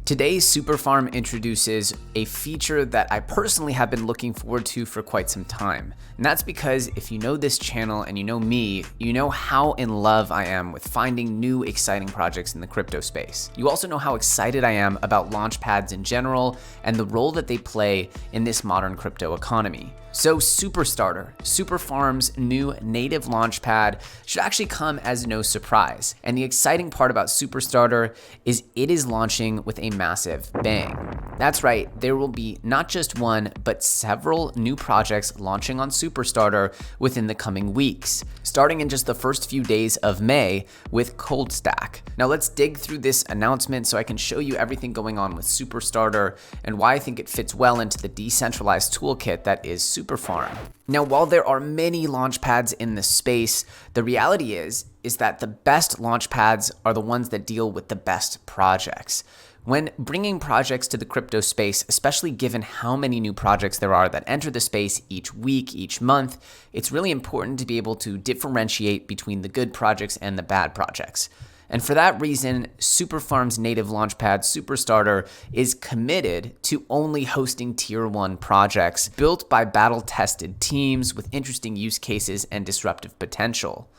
Today, Superfarm introduces a feature that I personally have been looking forward to for quite some time. And that's because if you know this channel and you know me, you know how in love I am with finding new exciting projects in the crypto space. You also know how excited I am about launchpads in general and the role that they play in this modern crypto economy. So SuperStarter, Superfarm's new native launchpad, should actually come as no surprise. And the exciting part about SuperStarter is it is launching with a massive bang. That's right, there will be not just one, but several new projects launching on SuperStarter within the coming weeks, starting in just the first few days of May with ColdStack. Now let's dig through this announcement so I can show you everything going on with SuperStarter and why I think it fits well into the decentralized toolkit that is Superfarm. Now, while there are many launchpads in the space, the reality is that the best launchpads are the ones that deal with the best projects. When bringing projects to the crypto space, especially given how many new projects there are that enter the space each week, each month, it's really important to be able to differentiate between the good projects and the bad projects. And for that reason, Superfarm's native launchpad, SuperStarter, is committed to only hosting Tier 1 projects built by battle-tested teams with interesting use cases and disruptive potential.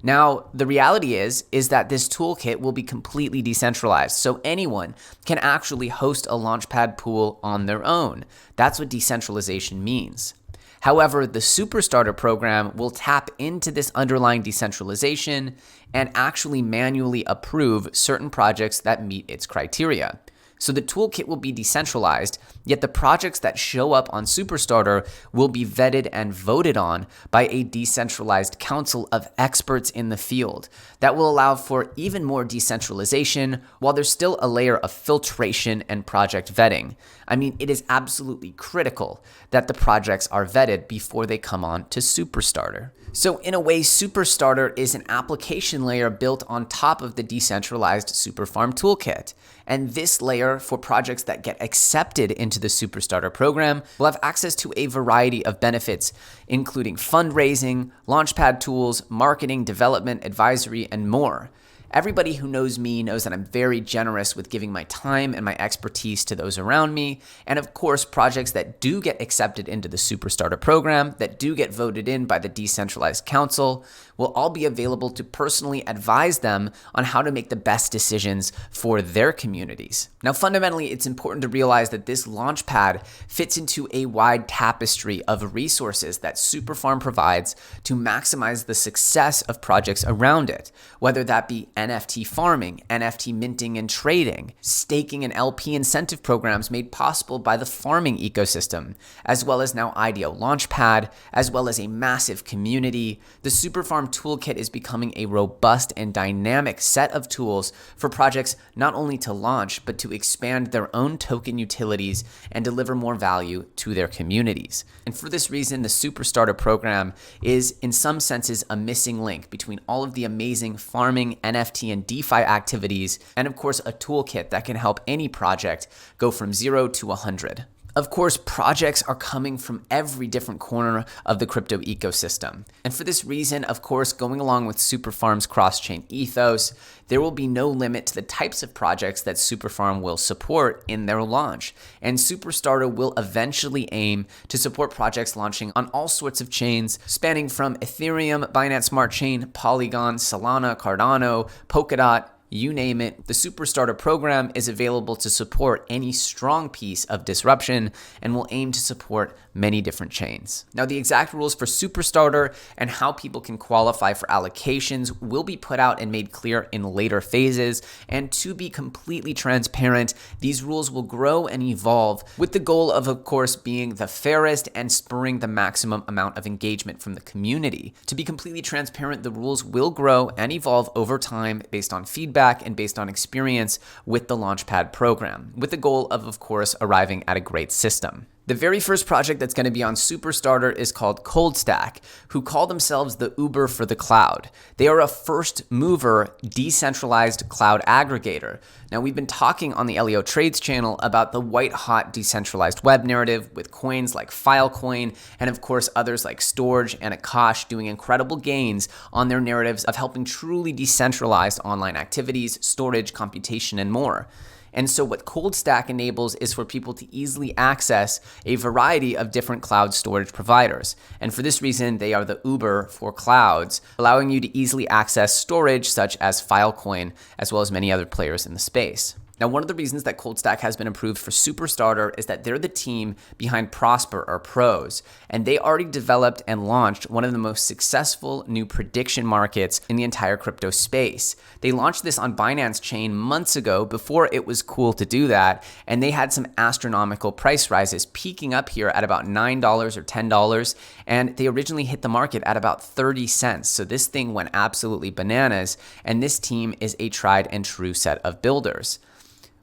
Now, the reality is that this toolkit will be completely decentralized, so anyone can actually host a launchpad pool on their own. That's what decentralization means. However, the SuperStarter program will tap into this underlying decentralization and actually manually approve certain projects that meet its criteria. So the toolkit will be decentralized, yet the projects that show up on SuperStarter will be vetted and voted on by a decentralized council of experts in the field that will allow for even more decentralization while there's still a layer of filtration and project vetting. I mean, it is absolutely critical that the projects are vetted before they come on to SuperStarter. So in a way, SuperStarter is an application layer built on top of the decentralized Superfarm toolkit. And this layer for projects that get accepted into the SuperStarter program will have access to a variety of benefits, including fundraising, launchpad tools, marketing, development, advisory, and more. Everybody who knows me knows that I'm very generous with giving my time and my expertise to those around me. And of course, projects that do get accepted into the SuperStarter program, that do get voted in by the decentralized council, will all be available to personally advise them on how to make the best decisions for their communities. Now, fundamentally, it's important to realize that this launchpad fits into a wide tapestry of resources that Superfarm provides to maximize the success of projects around it, whether that be NFT farming, NFT minting and trading, staking and LP incentive programs made possible by the farming ecosystem, as well as now IDO Launchpad, as well as a massive community. The Superfarm toolkit is becoming a robust and dynamic set of tools for projects not only to launch, but to expand their own token utilities and deliver more value to their communities. And for this reason, the SuperStarter program is in some senses a missing link between all of the amazing farming, NFT, and DeFi activities, and of course a toolkit that can help any project go from 0 to 100. Of course, projects are coming from every different corner of the crypto ecosystem. And for this reason, of course, going along with Superfarm's cross-chain ethos, there will be no limit to the types of projects that Superfarm will support in their launch. And SuperStarter will eventually aim to support projects launching on all sorts of chains, spanning from Ethereum, Binance Smart Chain, Polygon, Solana, Cardano, Polkadot, you name it. The SuperStarter program is available to support any strong piece of disruption and will aim to support many different chains. Now, the exact rules for SuperStarter and how people can qualify for allocations will be put out and made clear in later phases. And to be completely transparent, these rules will grow and evolve with the goal of course, being the fairest and spurring the maximum amount of engagement from the community. To be completely transparent, the rules will grow and evolve over time based on feedback and based on experience with the Launchpad program, with the goal of course, arriving at a great system. The very first project that's going to be on SuperStarter is called ColdStack, who call themselves the Uber for the cloud. They are a first mover decentralized cloud aggregator. Now, we've been talking on the LEO Trades channel about the white hot decentralized web narrative with coins like Filecoin and of course others like Storj and Akash doing incredible gains on their narratives of helping truly decentralize online activities, storage, computation, and more. And so what ColdStack enables is for people to easily access a variety of different cloud storage providers. And for this reason, they are the Uber for clouds, allowing you to easily access storage such as Filecoin, as well as many other players in the space. Now, one of the reasons that ColdStack has been approved for SuperStarter is that they're the team behind Prosper or Pros, and they already developed and launched one of the most successful new prediction markets in the entire crypto space. They launched this on Binance Chain months ago before it was cool to do that, and they had some astronomical price rises, peaking up here at about $9 or $10, and they originally hit the market at about 30 cents. So this thing went absolutely bananas, and this team is a tried and true set of builders.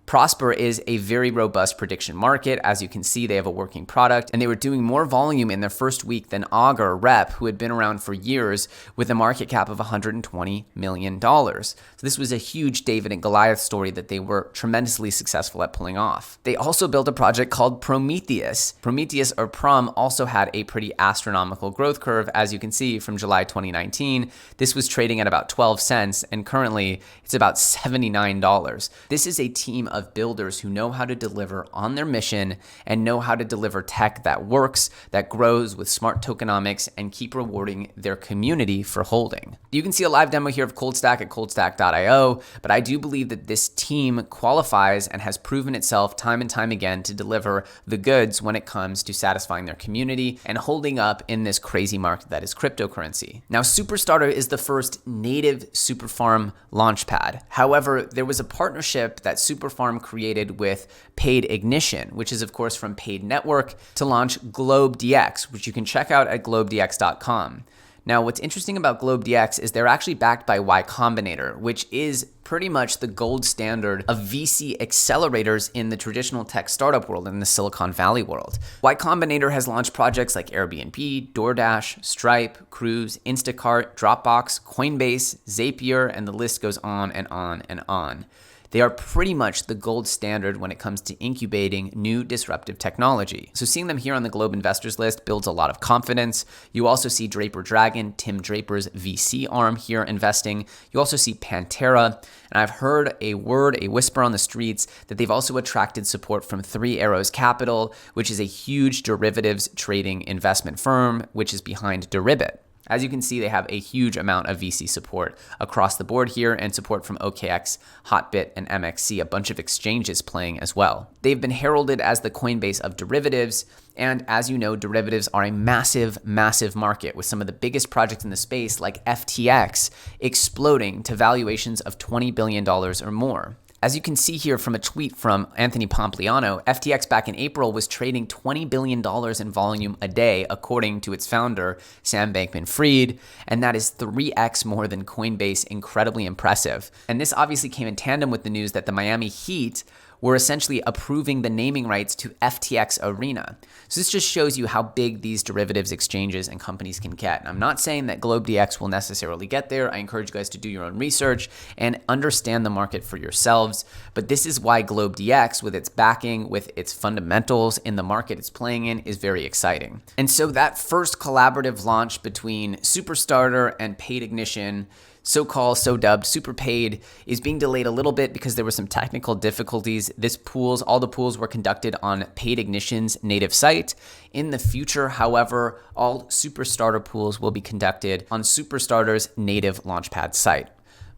Prosper is a very robust prediction market. As you can see, they have a working product, and they were doing more volume in their first week than Augur Rep, who had been around for years with a market cap of $120 million. So this was a huge David and Goliath story that they were tremendously successful at pulling off. They also built a project called Prometheus. Prometheus, or Prom, also had a pretty astronomical growth curve. As you can see, from July 2019, this was trading at about 12 cents, and currently it's about $79. This is a team of builders who know how to deliver on their mission and know how to deliver tech that works, that grows with smart tokenomics, and keep rewarding their community for holding. You can see a live demo here of ColdStack at coldstack.io, but I do believe that this team qualifies and has proven itself time and time again to deliver the goods when it comes to satisfying their community and holding up in this crazy market that is cryptocurrency. Now, SuperStarter is the first native Superfarm launchpad. However, there was a partnership that Superfarm created with Paid Ignition, which is of course from Paid Network, to launch GlobeDX, which you can check out at globedx.com. Now, what's interesting about GlobeDX is they're actually backed by Y Combinator, which is pretty much the gold standard of VC accelerators in the traditional tech startup world, in the Silicon Valley world. Y Combinator has launched projects like Airbnb, DoorDash, Stripe, Cruise, Instacart, Dropbox, Coinbase, Zapier, and the list goes on and on and on. They are pretty much the gold standard when it comes to incubating new disruptive technology. So seeing them here on the Globe Investors list builds a lot of confidence. You also see Draper Dragon, Tim Draper's VC arm here investing. You also see Pantera. And I've heard a whisper on the streets that they've also attracted support from Three Arrows Capital, which is a huge derivatives trading investment firm, which is behind Deribit. As you can see, they have a huge amount of VC support across the board here, and support from OKX, Hotbit, and MXC, a bunch of exchanges playing as well. They've been heralded as the Coinbase of derivatives, and as you know, derivatives are a massive, massive market, with some of the biggest projects in the space like FTX exploding to valuations of $20 billion or more. As you can see here from a tweet from Anthony Pompliano, FTX back in April was trading $20 billion in volume a day, according to its founder, Sam Bankman-Fried, and that is 3x more than Coinbase. Incredibly impressive. And this obviously came in tandem with the news that the Miami Heat were essentially approving the naming rights to FTX Arena. So this just shows you how big these derivatives exchanges and companies can get. And I'm not saying that GlobeDX will necessarily get there. I encourage you guys to do your own research and understand the market for yourselves. But this is why GlobeDX, with its backing, with its fundamentals in the market it's playing in, is very exciting. And so that first collaborative launch between SuperStarter and Paid Ignition, so dubbed SuperPaid, is being delayed a little bit because there were some technical difficulties. All the pools were conducted on Paid Ignition's native site. In the future, however, all SuperStarter pools will be conducted on SuperStarter's native Launchpad site.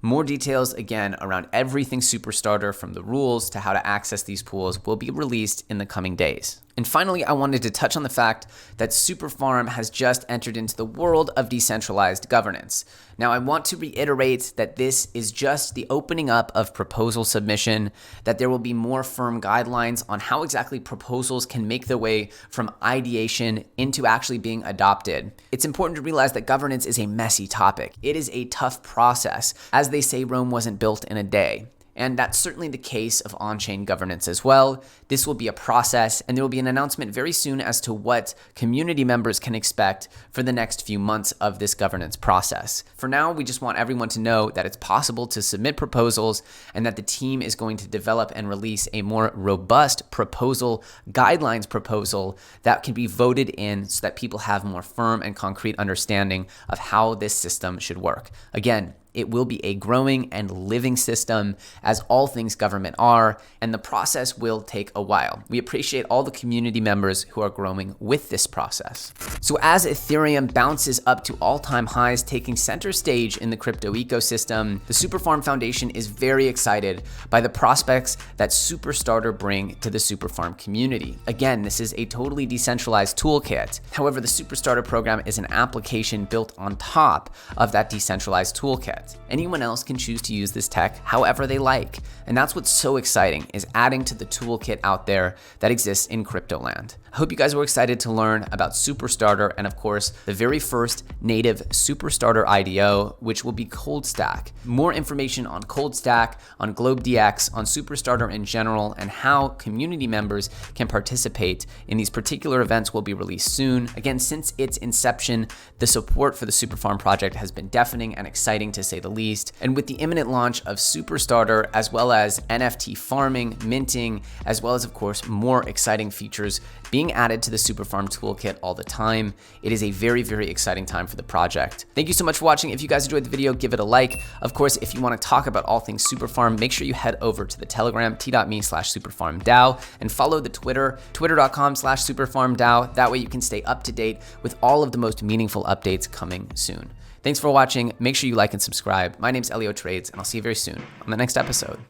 More details, again, around everything SuperStarter, from the rules to how to access these pools, will be released in the coming days. And finally, I wanted to touch on the fact that Superfarm has just entered into the world of decentralized governance. Now, I want to reiterate that this is just the opening up of proposal submission, that there will be more firm guidelines on how exactly proposals can make their way from ideation into actually being adopted. It's important to realize that governance is a messy topic. It is a tough process. As they say, Rome wasn't built in a day. And that's certainly the case of on-chain governance as well. This will be a process, and there will be an announcement very soon as to what community members can expect for the next few months of this governance process. For now, we just want everyone to know that it's possible to submit proposals, and that the team is going to develop and release a more robust proposal, guidelines proposal, that can be voted in so that people have more firm and concrete understanding of how this system should work. Again, It will be a growing and living system, as all things government are, and the process will take a while. We appreciate all the community members who are growing with this process. So as Ethereum bounces up to all-time highs, taking center stage in the crypto ecosystem, the Superfarm Foundation is very excited by the prospects that SuperStarter bring to the Superfarm community. Again, this is a totally decentralized toolkit. However, the SuperStarter program is an application built on top of that decentralized toolkit. Anyone else can choose to use this tech however they like. And that's what's so exciting, is adding to the toolkit out there that exists in crypto land. I hope you guys were excited to learn about SuperStarter and, of course, the very first native SuperStarter IDO, which will be ColdStack. More information on ColdStack, on GlobeDX, on SuperStarter in general, and how community members can participate in these particular events will be released soon. Again, since its inception, the support for the Superfarm project has been deafening and exciting, to say the least. And with the imminent launch of SuperStarter, as well as NFT farming, minting, as well as, of course, more exciting features being added to the Superfarm toolkit all the time, it is a very, very exciting time for the project. Thank you so much for watching. If you guys enjoyed the video, give it a like. Of course, if you want to talk about all things Superfarm, make sure you head over to the Telegram, t.me/superfarmdao, and follow the Twitter, twitter.com/superfarmdao. That way you can stay up to date with all of the most meaningful updates coming soon. Thanks for watching. Make sure you like and subscribe. My name's Elio Trades, and I'll see you very soon on the next episode.